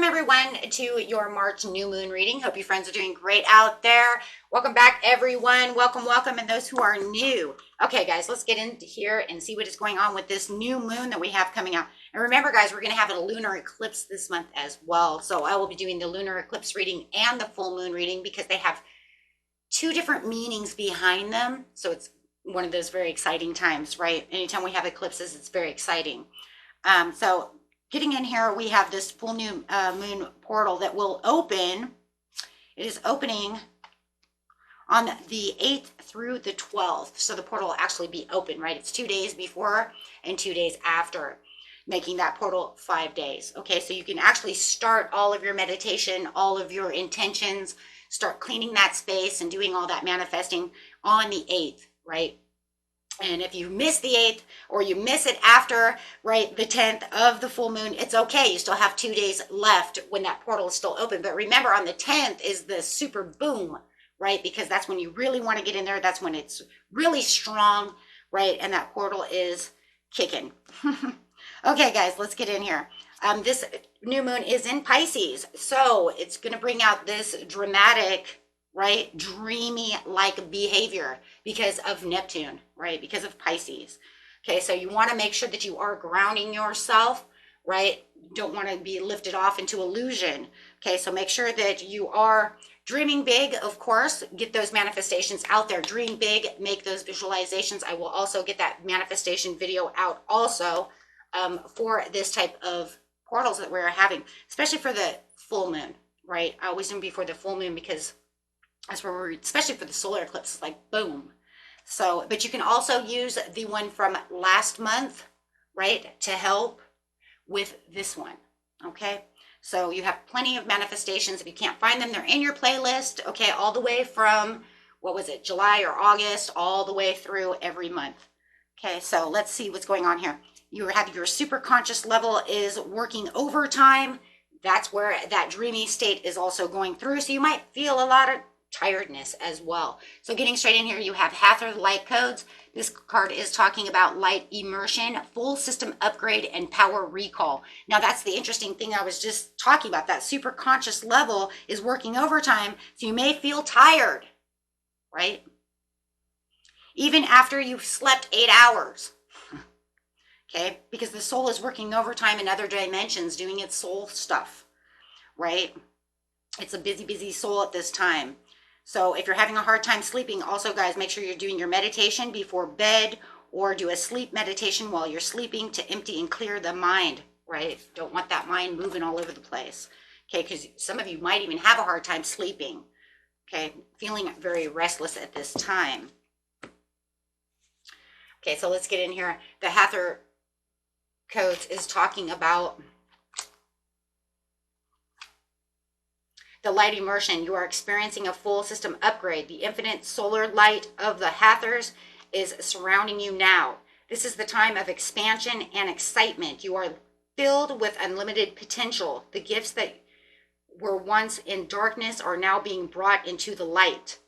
everyone to your March new moon reading. Hope you friends are doing great out there. Welcome back everyone. Welcome, and those who are new. Okay guys, let's get into here and see what is going on with this new moon that we have coming out. And remember guys, we're going to have a lunar eclipse this month as well. So I will be doing the lunar eclipse reading and the full moon reading because they have two different meanings behind them. So it's one of those very exciting times, right? Anytime we have eclipses, it's very exciting. So getting in here, we have this full new moon portal that will open. It is opening on the 8th through the 12th. So the portal will actually be open, right? It's 2 days before and 2 days after, making that portal 5 days. Okay, so you can actually start all of your meditation, all of your intentions, start cleaning that space and doing all that manifesting on the 8th, right? And if you miss the 8th or you miss it after, right, the 10th of the full moon, it's okay. You still have 2 days left when that portal is still open. But remember, on the 10th is the super boom, right? Because that's when you really want to get in there. That's when it's really strong, right? And that portal is kicking. Okay, guys, let's get in here. This new moon is in Pisces. So it's going to bring out this dramatic, right, dreamy like behavior because of Neptune, right, because of Pisces. Okay, so you want to make sure that you are grounding yourself, right? You don't want to be lifted off into illusion. Okay, so make sure that you are dreaming big, of course. Get those manifestations out there. Dream big, make those visualizations. I will also get that manifestation video out also for this type of portals that we're having, especially for the full moon, right? I always do before the full moon because that's where we're, especially for the solar eclipse, like boom. So, but you can also use the one from last month, right, to help with this one, okay? So you have plenty of manifestations. If you can't find them, they're in your playlist, okay, all the way from, what was it, July or August, all the way through every month. Okay, so let's see what's going on here. You have your super conscious level is working overtime. That's where that dreamy state is also going through. So you might feel a lot of tiredness as well. So getting straight in here, you have Hathor light codes. This card is talking about light immersion, full system upgrade, and power recall. Now that's the interesting thing I was just talking about. That super conscious level is working overtime, so you may feel tired, right? Even after you've slept 8 hours. Okay, because the soul is working overtime in other dimensions, doing its soul stuff, right? It's a busy soul at this time. So if you're having a hard time sleeping, also guys, make sure you're doing your meditation before bed or do a sleep meditation while you're sleeping to empty and clear the mind, right? Don't want that mind moving all over the place, okay? Because some of you might even have a hard time sleeping, okay? Feeling very restless at this time. Okay, so let's get in here. The Hathor codes is talking about the light immersion. You are experiencing a full system upgrade. The infinite solar light of the Hathors is surrounding you now. This is the time of expansion and excitement. You are filled with unlimited potential. The gifts that were once in darkness are now being brought into the light.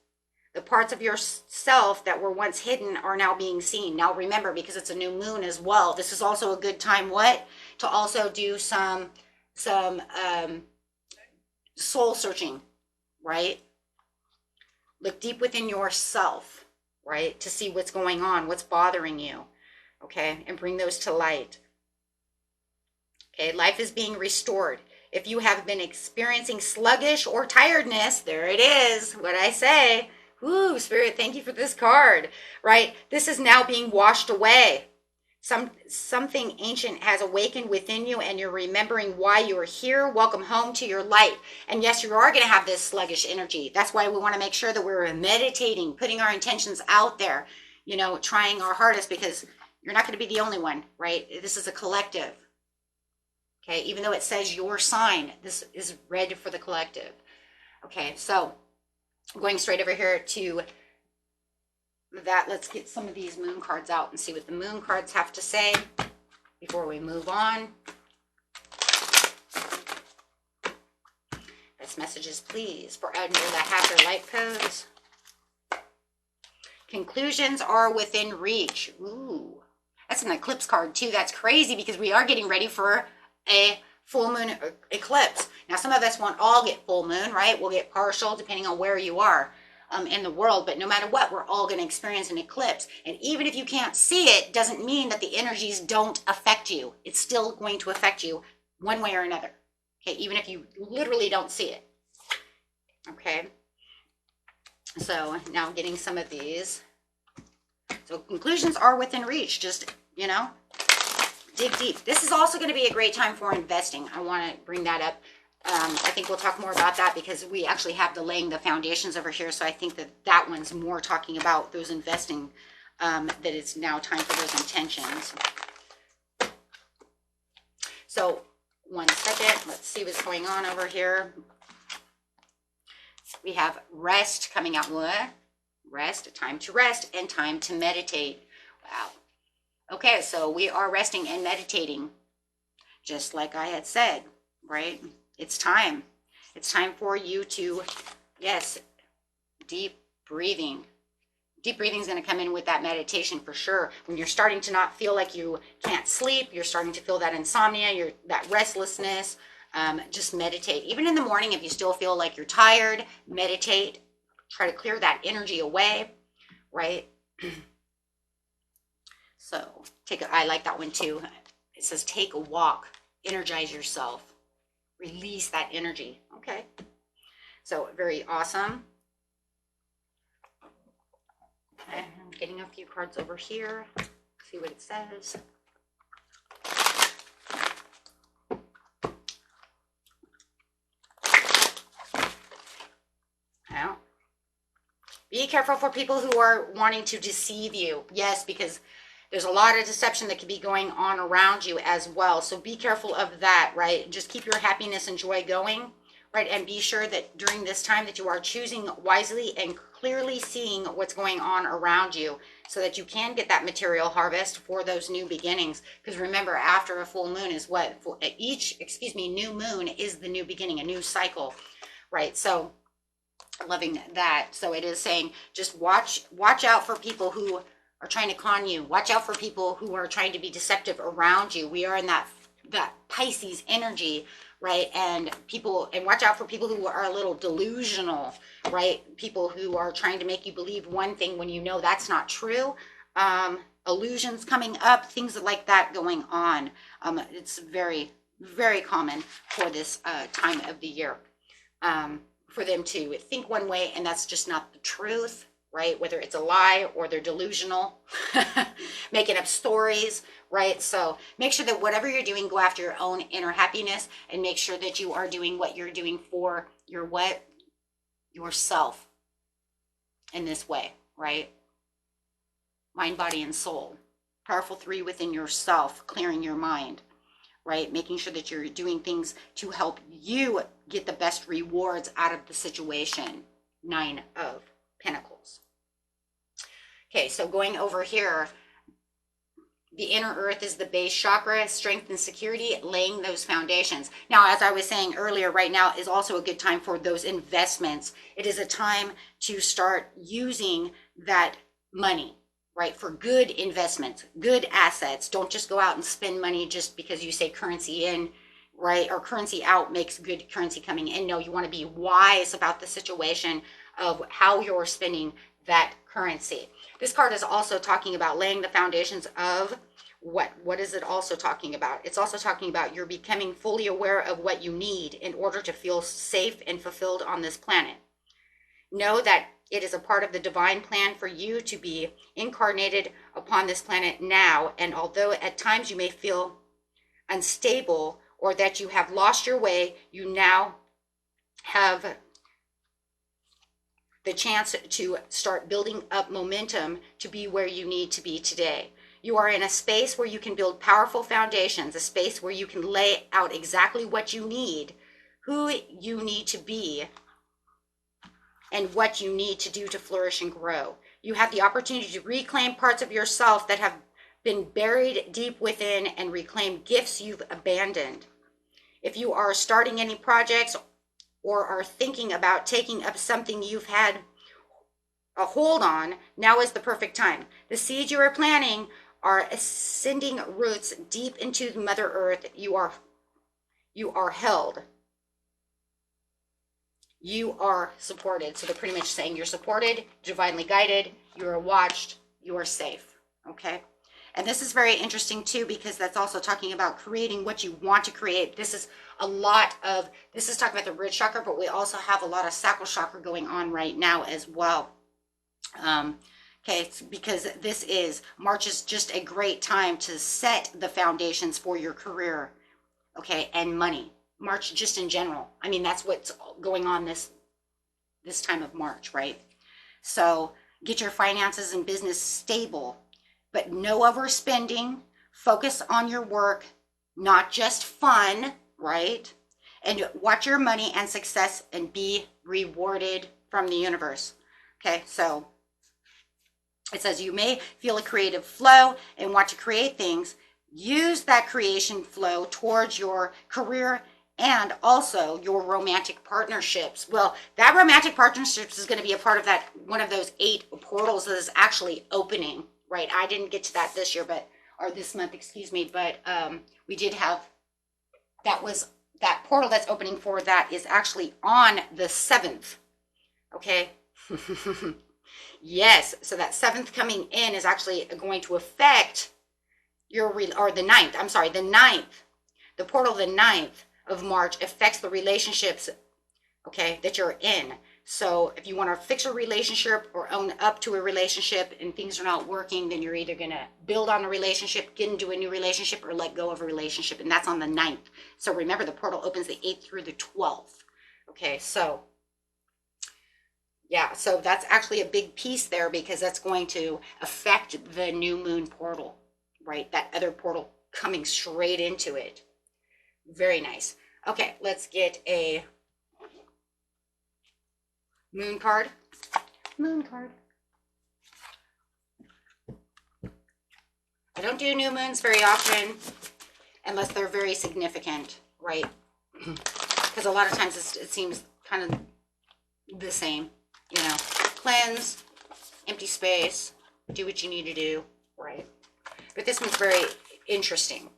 The parts of yourself that were once hidden are now being seen. Now remember, because it's a new moon as well, this is also a good time, what? To also do some soul searching, right? Look deep within yourself, right? To see what's going on, what's bothering you, okay? And bring those to light. Okay, life is being restored. If you have been experiencing sluggish or tiredness, there it is, what I say. Ooh, Spirit, thank you for this card, right? This is now being washed away. Something ancient has awakened within you and you're remembering why you are here. Welcome home to your light. And yes, you are going to have this sluggish energy. That's why we want to make sure that we're meditating, putting our intentions out there, you know, trying our hardest, because you're not going to be the only one, right? This is a collective. Okay, even though it says your sign, this is read for the collective. Okay, so going straight over here to that, let's get some of these moon cards out and see what the moon cards have to say before we move on. Best messages, please, for under the Hathor light codes. Conclusions are within reach. Ooh, that's an eclipse card too. That's crazy because we are getting ready for a full moon eclipse. Now, some of us won't all get full moon, right? We'll get partial depending on where you are in the world. But no matter what, we're all going to experience an eclipse. And even if you can't see it, doesn't mean that the energies don't affect you. It's still going to affect you one way or another. Okay, even if you literally don't see it. Okay. So now getting some of these. So conclusions are within reach. Just, you know, dig deep. This is also going to be a great time for investing. I want to bring that up. I think we'll talk more about that because we actually have the laying the foundations over here. So I think that that one's more talking about those investing, that it's now time for those intentions. So 1 second, let's see what's going on over here. We have rest coming out. Rest, time to rest, and time to meditate. Wow. Okay, so we are resting and meditating, just like I had said, right? It's time. It's time for you to, yes, deep breathing. Deep breathing is going to come in with that meditation for sure. When you're starting to not feel like you can't sleep, you're starting to feel that insomnia, that restlessness, just meditate. Even in the morning, if you still feel like you're tired, meditate. Try to clear that energy away, right? So I like that one too. It says take a walk, energize yourself, release that energy. Okay. So very awesome. I'm getting a few cards over here. See what it says. Now, be careful for people who are wanting to deceive you. Yes, because there's a lot of deception that could be going on around you as well. So be careful of that, right? Just keep your happiness and joy going, right? And be sure that during this time that you are choosing wisely and clearly seeing what's going on around you so that you can get that material harvest for those new beginnings. Because remember, after a full moon is what? New moon is the new beginning, a new cycle, right? So loving that. So it is saying just watch out for people who are trying to con you. Watch out for people who are trying to be deceptive around you. We are in that Pisces energy, right? And watch out for people who are a little delusional, right? People who are trying to make you believe one thing when you know that's not true. Illusions coming up, things like that going on. It's very, very common for this time of the year. For them to think one way and that's just not the truth, right? Whether it's a lie or they're delusional, making up stories, right? So make sure that whatever you're doing, go after your own inner happiness and make sure that you are doing what you're doing for yourself in this way, right? Mind, body, and soul. Powerful 3 within yourself, clearing your mind, right? Making sure that you're doing things to help you get the best rewards out of the situation. 9 of Pentacles. Okay, so going over here, the inner earth is the base chakra, strength and security, laying those foundations. Now, as I was saying earlier, right now is also a good time for those investments. It is a time to start using that money, right, for good investments, good assets. Don't just go out and spend money just because you say currency in, right, or currency out makes good currency coming in. No, you want to be wise about the situation of how you're spending that currency. This card is also talking about laying the foundations of what? What is it also talking about? It's also talking about you're becoming fully aware of what you need in order to feel safe and fulfilled on this planet. Know that it is a part of the divine plan for you to be incarnated upon this planet now. And although at times you may feel unstable or that you have lost your way, you now have the chance to start building up momentum to be where you need to be today. You are in a space where you can build powerful foundations, a space where you can lay out exactly what you need, who you need to be, and what you need to do to flourish and grow. You have the opportunity to reclaim parts of yourself that have been buried deep within and reclaim gifts you've abandoned. If you are starting any projects or are thinking about taking up something you've had a hold on, now is the perfect time. The seeds you are planting are ascending roots deep into Mother Earth. You are held. you are supported. So they're pretty much saying you're supported, divinely guided, you are watched, you are safe. Okay. And this is very interesting too, because that's also talking about creating what you want to create. This is talking about the root chakra, but we also have a lot of sacral chakra going on right now as well. Okay, it's because March is just a great time to set the foundations for your career, okay, and money. March just in general. I mean, that's what's going on this time of March, right? So get your finances and business stable, but no overspending. Focus on your work, not just fun, right? And watch your money and success and be rewarded from the universe. Okay, so it says you may feel a creative flow and want to create things. Use that creation flow towards your career and also your romantic partnerships. Well, that romantic partnerships is going to be a part of that, one of those 8 portals that is actually opening, right? I didn't get to that this year, or this month, excuse me, but we did have, that portal that's opening for that is actually on the 7th, okay? Yes, so that 7th coming in is actually going to affect or the 9th, I'm sorry, the 9th, the portal the 9th of March affects the relationships, okay, that you're in. So if you want to fix a relationship or own up to a relationship and things are not working, then you're either going to build on a relationship, get into a new relationship, or let go of a relationship. And that's on the 9th. So remember, the portal opens the 8th through the 12th. Okay, so yeah, so that's actually a big piece there, because that's going to affect the new moon portal, right? That other portal coming straight into it. Very nice. Okay, let's get a moon card. Moon card. I don't do new moons very often unless they're very significant, right? Because a lot of times it seems kind of the same, you know. Cleanse, empty space, do what you need to do, right? But this one's very interesting.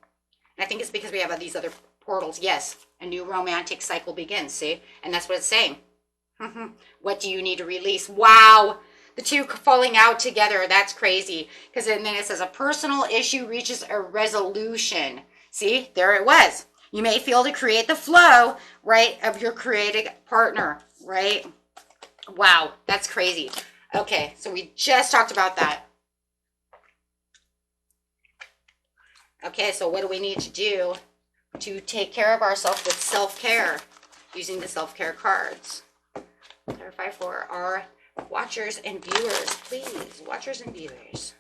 And I think it's because we have these other portals. Yes, a new romantic cycle begins, see? And that's what it's saying. What do you need to release? Wow, the two falling out together, that's crazy. Because then it says a personal issue reaches a resolution. See, there it was. You may feel to create the flow, right, of your creative partner, right? Wow, that's crazy. Okay, so we just talked about that. Okay, so what do we need to do to take care of ourselves with self-care using the self-care cards? Clarify for our watchers and viewers, please. Watchers and viewers.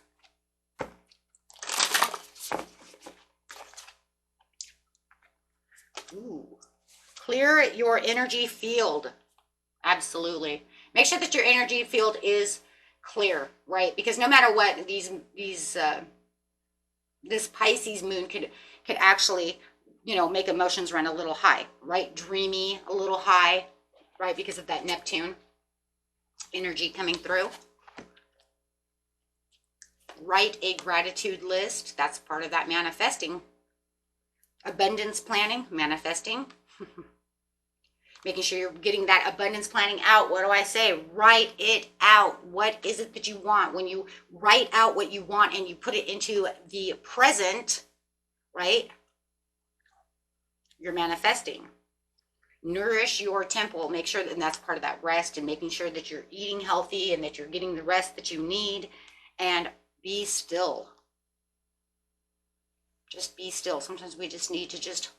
Ooh. Clear your energy field. Absolutely. Make sure that your energy field is clear, right? Because no matter what, this Pisces moon could actually, you know, make emotions run a little high, right? Dreamy, a little high, right? Because of that Neptune energy coming through. Write a gratitude list. That's part of that manifesting. Abundance planning, manifesting. Making sure you're getting that abundance planning out. What do I say? Write it out. What is it that you want? When you write out what you want and you put it into the present, right? You're manifesting. Nourish your temple. Make sure that, and that's part of that rest, and making sure that you're eating healthy and that you're getting the rest that you need. And be still. Just be still. Sometimes we just need to just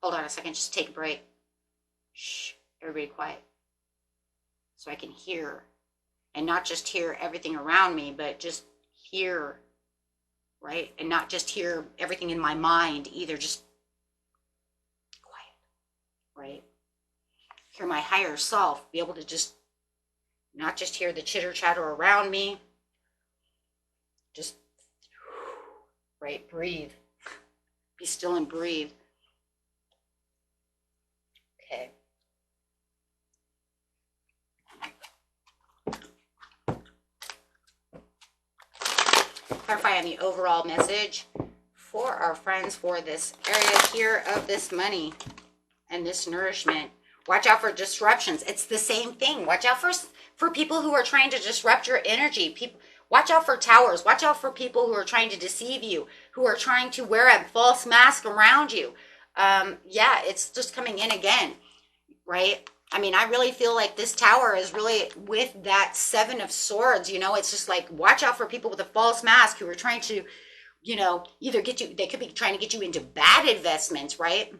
hold on a second, just take a break. Shh, everybody quiet. So I can hear, and not just hear everything around me, but just hear, right? And not just hear everything in my mind either, just quiet, right? Hear my higher self, be able to just not just hear the chitter chatter around me, just, right, breathe. Be still and breathe. Okay. Clarify on the overall message for our friends for this area here of this money and this nourishment. Watch out for disruptions. It's the same thing. Watch out for people who are trying to disrupt your energy. People, watch out for towers. Watch out for people who are trying to deceive you, who are trying to wear a false mask around you. Yeah, it's just coming in again, right? I mean, I really feel like this tower is really with that Seven of Swords, you know, it's just like, watch out for people with a false mask who are trying to, you know, either get you, they could be trying to get you into bad investments, right?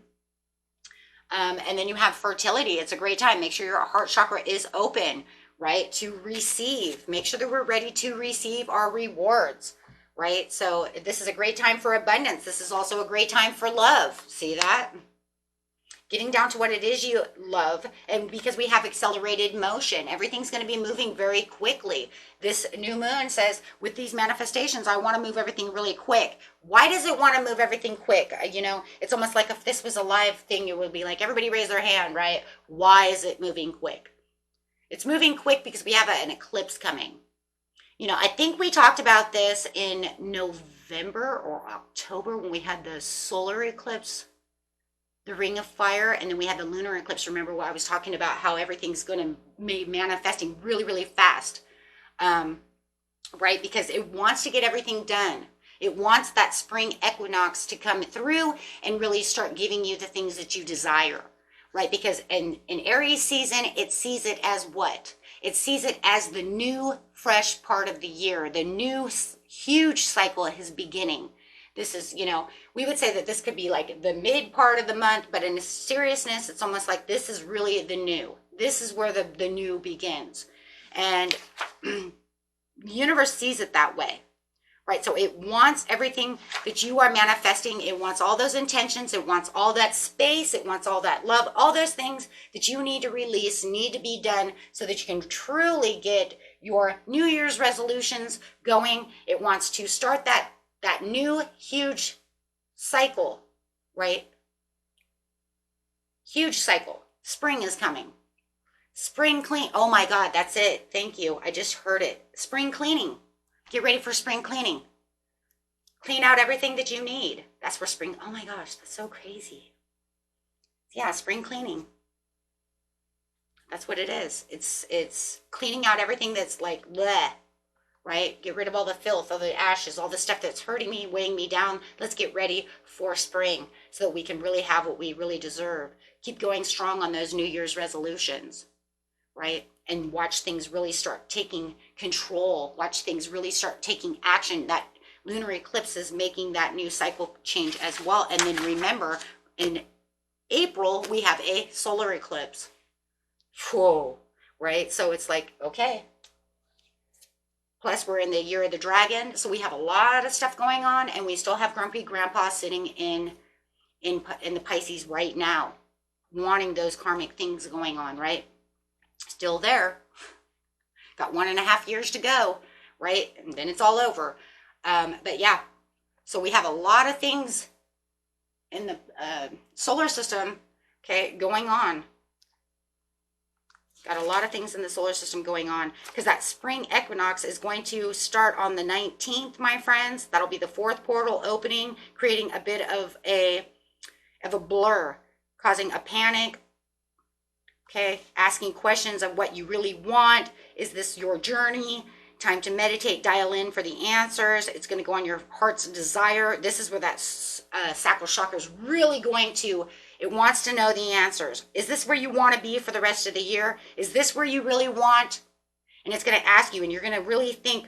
And then you have fertility. It's a great time. Make sure your heart chakra is open, right? To receive. Make sure that we're ready to receive our rewards, right? So this is a great time for abundance. This is also a great time for love. See that? Getting down to what it is you love, and because we have accelerated motion, everything's going to be moving very quickly. This new moon says, with these manifestations, I want to move everything really quick. Why does it want to move everything quick? You know, it's almost like if this was a live thing, it would be like, everybody raise their hand, right? Why is it moving quick? It's moving quick because we have an eclipse coming. You know, I think we talked about this in November or October when we had the solar eclipse, the ring of fire, and then we had the lunar eclipse. Remember what I was talking about, how everything's going to be manifesting really, really fast, right? Because it wants to get everything done. It wants that spring equinox to come through and really start giving you the things that you desire, right? Because in Aries season, it sees it as what? It sees it as the new, fresh part of the year. The new, huge cycle is beginning. This is, you know, we would say that this could be like the mid part of the month, but in seriousness, it's almost like this is really the new. This is where the new begins. And the universe sees it that way, right? So it wants everything that you are manifesting. It wants all those intentions. It wants all that space. It wants all that love, all those things that you need to release, need to be done so that you can truly get your New Year's resolutions going. It wants to start that new huge cycle, right? Huge cycle. Spring is coming. Spring clean. Oh my God, that's it. Thank you. I just heard it. Spring cleaning. Get ready for spring cleaning. Clean out everything that you need. That's for spring. Oh my gosh, that's so crazy. Yeah, spring cleaning. That's what it is. It's cleaning out everything that's like bleh. Right? Get rid of all the filth, all the ashes, all the stuff that's hurting me, weighing me down. Let's get ready for spring so that we can really have what we really deserve. Keep going strong on those New Year's resolutions, right? And watch things really start taking control. Watch things really start taking action. That lunar eclipse is making that new cycle change as well. And then remember, in April, we have a solar eclipse. Whoa, right? So it's like, okay. Plus, we're in the year of the dragon, so we have a lot of stuff going on, and we still have Grumpy Grandpa sitting in the Pisces right now, wanting those karmic things going on, right? Still there. Got 1.5 years to go, right? And then it's all over. But yeah, so we have a lot of things in the solar system, okay, going on. Got a lot of things in the solar system going on because that spring equinox is going to start on the 19th, my friends. That'll be the fourth portal opening, creating a bit of a blur, causing a panic. Okay, asking questions of what you really want. Is this your journey? Time to meditate, dial in for the answers. It's going to go on your heart's desire. This is where that sacral chakra is really going to, it wants to know the answers. Is this where you want to be for the rest of the year? Is this where you really want? And it's going to ask you, and you're going to really think,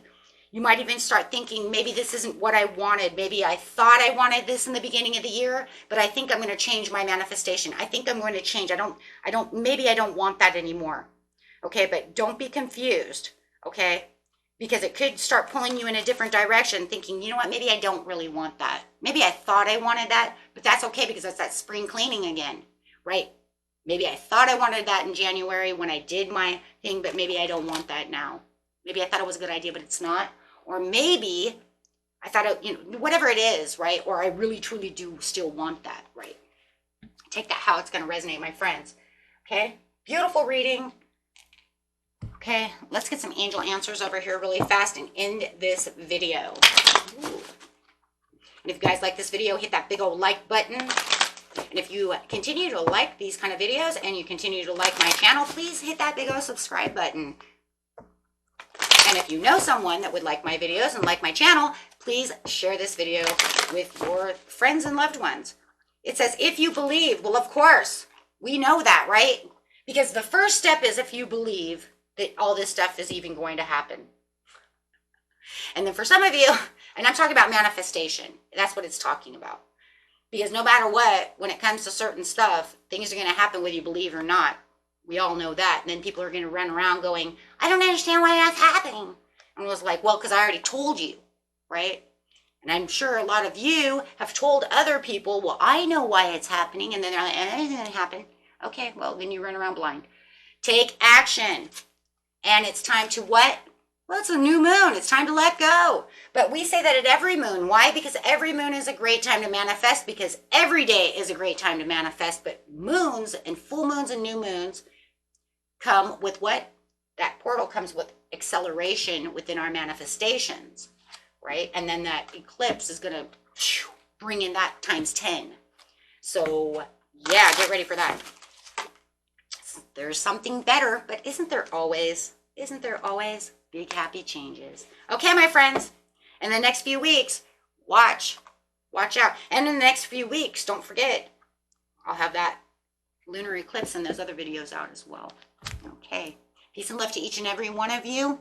you might even start thinking, maybe this isn't what I wanted. Maybe I thought I wanted this in the beginning of the year, but I think I'm going to change my manifestation. I think I'm going to change. Maybe I don't want that anymore. Okay, but don't be confused. Okay, because it could start pulling you in a different direction, thinking, you know what, maybe I don't really want that. Maybe I thought I wanted that, but that's okay because that's that spring cleaning again, right? Maybe I thought I wanted that in January when I did my thing, but maybe I don't want that now. Maybe I thought it was a good idea, but it's not. Or maybe I thought, whatever it is, right? Or I really, truly do still want that, right? Take that how it's going to resonate, my friends. Okay? Beautiful reading. Okay, let's get some angel answers over here really fast and end this video. Ooh. And if you guys like this video, hit that big old like button. And if you continue to like these kind of videos and you continue to like my channel, please hit that big old subscribe button. And if you know someone that would like my videos and like my channel, please share this video with your friends and loved ones. It says, if you believe. Well, of course, we know that, right? Because the first step is if you believe that all this stuff is even going to happen. And then for some of you, and I'm talking about manifestation, that's what it's talking about. Because no matter what, when it comes to certain stuff, things are going to happen whether you believe or not. We all know that. And then people are going to run around going, I don't understand why that's happening. And I was like, well, because I already told you, right? And I'm sure a lot of you have told other people, well, I know why it's happening. And then they're like, anything going to happen. Okay, well, then you run around blind. Take action. And it's time to what? Well, it's a new moon. It's time to let go. But we say that at every moon. Why? Because every moon is a great time to manifest, because every day is a great time to manifest. But moons and full moons and new moons come with what? That portal comes with acceleration within our manifestations, right? And then that eclipse is going to bring in that times 10. So, yeah, get ready for that. There's something better, but isn't there always big happy changes? Okay, my friends, in the next few weeks, watch out. And in the next few weeks, don't forget, I'll have that lunar eclipse and those other videos out as well. Okay, peace and love to each and every one of you.